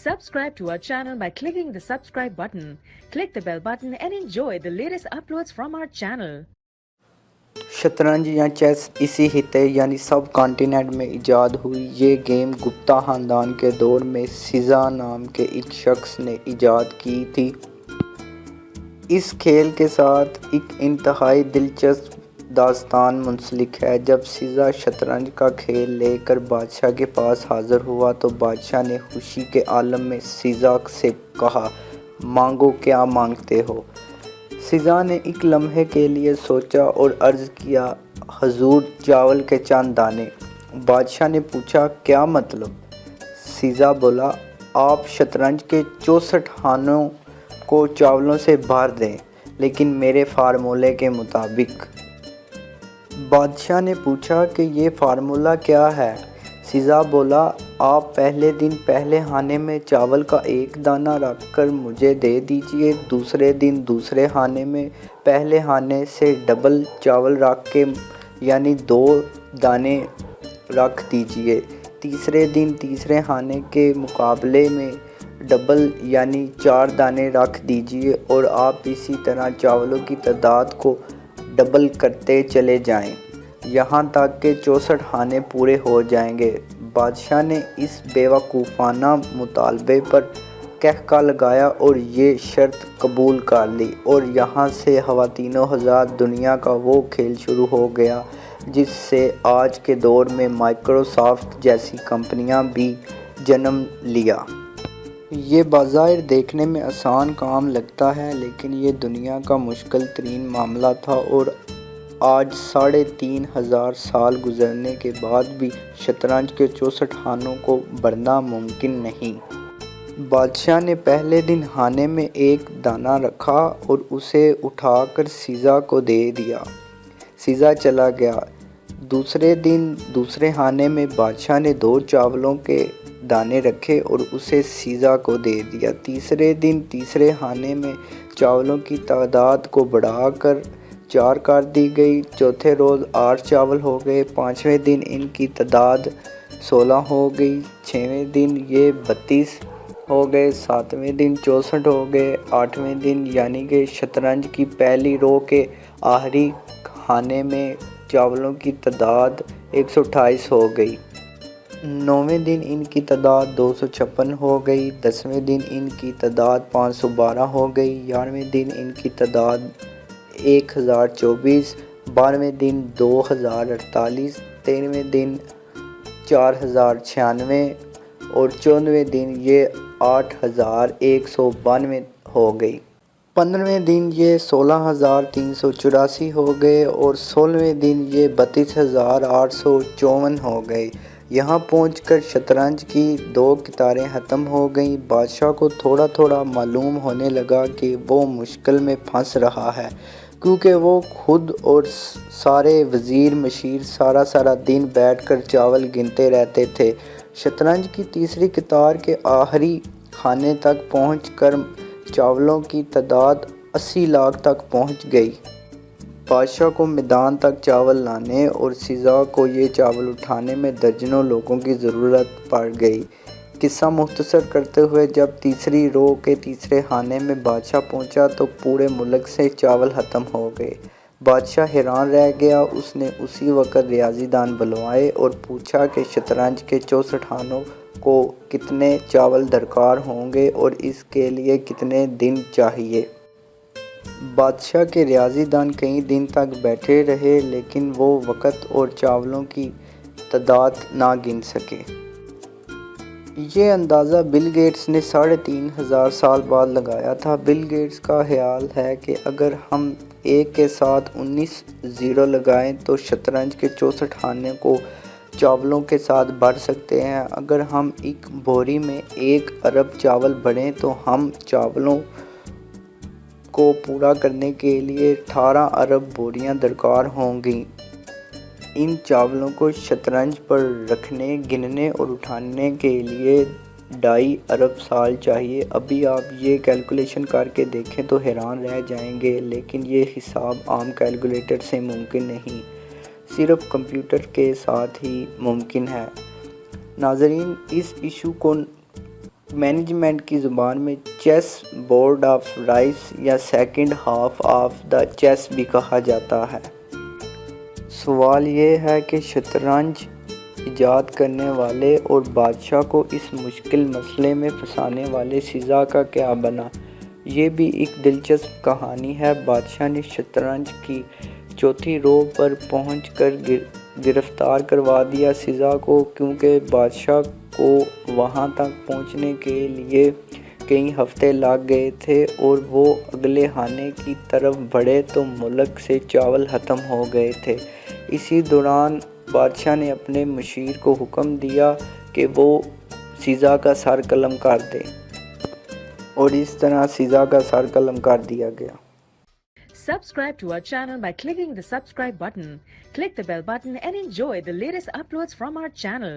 Subscribe to our channel by clicking the subscribe button. Click the bell button and enjoy the latest uploads from our channel. शतरंज या chess इसी खिते यानी सब continent में इजाद हुई। ये गेम गुप्ता ख़ानदान के दौर में सीज़ा नाम के एक शख्स ने इजाद की थी। इस खेल के साथ एक इंतहाई दिलचस्प दास्तान मुंसलिक है। जब सीज़ा शतरंज का खेल लेकर बादशाह के पास हाज़िर हुआ तो बादशाह ने खुशी के आलम में सीज़ा से कहा, मांगो क्या मांगते हो। सीज़ा ने एक लम्हे के लिए सोचा और अर्ज़ किया, हजूर चावल के चंद दाने। बादशाह ने पूछा, क्या मतलब। सीज़ा बोला, आप शतरंज के 64 खानों को चावलों से भर दें, लेकिन मेरे फार्मूले के मुताबिक। बादशाह ने पूछा कि ये फार्मूला क्या है। सीज़ा बोला, आप पहले दिन पहले खाने में चावल का एक दाना रख कर मुझे दे दीजिए, दूसरे दिन दूसरे खाने में पहले खाने से डबल चावल रख के यानी 2 दाने रख दीजिए, तीसरे दिन तीसरे खाने के मुकाबले में डबल यानी 4 दाने रख दीजिए और आप इसी तरह चावलों की तादाद को डबल करते चले जाएं, यहाँ तक कि 64 खाने पूरे हो जाएंगे। बादशाह ने इस बेवकूफ़ाना मुतालबे पर कहका लगाया और ये शर्त कबूल कर ली और यहाँ से ख़वातीनों हज़ार दुनिया का वो खेल शुरू हो गया जिससे आज के दौर में माइक्रोसॉफ्ट जैसी कंपनियां भी जन्म लिया। ये बाज़ाहिर देखने में आसान काम लगता है, लेकिन ये दुनिया का मुश्किल तरीन मामला था और आज 3500 साल गुजरने के बाद भी शतरंज के 64 खानों को भरना मुमकिन नहीं। बादशाह ने पहले दिन खाने में एक दाना रखा और उसे उठाकर सीज़ा को दे दिया। सीज़ा चला गया। दूसरे दिन दूसरे खाने में बादशाह ने 2 चावलों के दाने रखे और उसे सीज़ा को दे दिया। तीसरे दिन तीसरे खाने में चावलों की तादाद को बढ़ाकर 4 कर दी गई। चौथे रोज़ 8 चावल हो गए। 5वें दिन इनकी तादाद 16 हो गई। 6वें दिन ये 32 हो गए। 7वें दिन 64 हो गए। 8वें दिन यानी कि शतरंज की पहली रो के आखिरी खाने में चावलों की तादाद 128 हो गई। 9वें दिन इनकी तादाद 256 हो गई। 10वें दिन इनकी तादाद 512 हो गई। 11वें दिन इनकी तादाद 1024। 12वें दिन 2048। 13वें दिन 4096 और 14वें दिन ये 8192 हो गई। 15वें दिन ये 16384 हो गए और 16वें दिन ये 32854 हो गए। यहाँ पहुंचकर शतरंज की 2 कितारें ख़त्म हो गईं। बादशाह को थोड़ा थोड़ा मालूम होने लगा कि वो मुश्किल में फंस रहा है, क्योंकि वो खुद और सारे वज़ीर मशीर सारा दिन बैठकर चावल गिनते रहते थे। शतरंज की तीसरी कितार के आखिरी खाने तक पहुंचकर चावलों की तादाद 80 लाख तक पहुंच गई। बादशाह को मैदान तक चावल लाने और सीज़ा को ये चावल उठाने में दर्जनों लोगों की ज़रूरत पड़ गई। किस्सा मुख्तसर करते हुए जब तीसरी रो के तीसरे खाने में बादशाह पहुंचा तो पूरे मुल्क से चावल ख़त्म हो गए। बादशाह हैरान रह गया। उसने उसी वक्त रियाज़ीदान बुलवाए और पूछा कि शतरंज के 64 खानों को कितने चावल दरकार होंगे और इसके लिए कितने दिन चाहिए। बादशाह के रियाज़ीदान कई दिन तक बैठे रहे, लेकिन वो वक़्त और चावलों की तादाद ना गिन सके। ये अंदाज़ा बिल गेट्स ने 3500 साल बाद लगाया था। बिल गेट्स का ख्याल है कि अगर हम 1 के साथ 19 ज़ीरो लगाएं तो शतरंज के 64 खाने को चावलों के साथ भर सकते हैं। अगर हम एक बोरी में 1 अरब चावल भरें तो हम चावलों को पूरा करने के लिए 18 अरब बोरियां दरकार होंगी। इन चावलों को शतरंज पर रखने, गिनने और उठाने के लिए 2.5 अरब साल चाहिए। अभी आप ये कैलकुलेशन करके देखें तो हैरान रह जाएंगे, लेकिन ये हिसाब आम कैलकुलेटर से मुमकिन नहीं, सिर्फ कंप्यूटर के साथ ही मुमकिन है। नाज़रीन, इस इशू को مینجمنٹ کی زبان میں چیس بورڈ آف رائس یا second half of the chess بھی کہا جاتا ہے۔ سوال یہ ہے کہ شطرنج ایجاد کرنے والے اور بادشاہ کو اس مشکل مسئلے میں پھنسانے والے سزا کا کیا بنا؟ یہ بھی ایک دلچسپ کہانی ہے۔ بادشاہ نے شطرنج کی چوتھی رو پر پہنچ کر گرفتار کروا دیا سزا کو، کیونکہ بادشاہ کو وہاں تک پہنچنے کے لیے کئی ہفتے لگ گئے تھے اور وہ اگلے خانے کی طرف بڑھے تو ملک سے چاول ختم ہو گئے تھے۔ اسی دوران بادشاہ نے اپنے مشیر کو حکم دیا کہ وہ سزا کا سر قلم کر دے، اور اس طرح سزا کا سر قلم کر دیا گیا۔ Subscribe to our channel by clicking the subscribe button. Click the bell button and enjoy the latest uploads from our channel.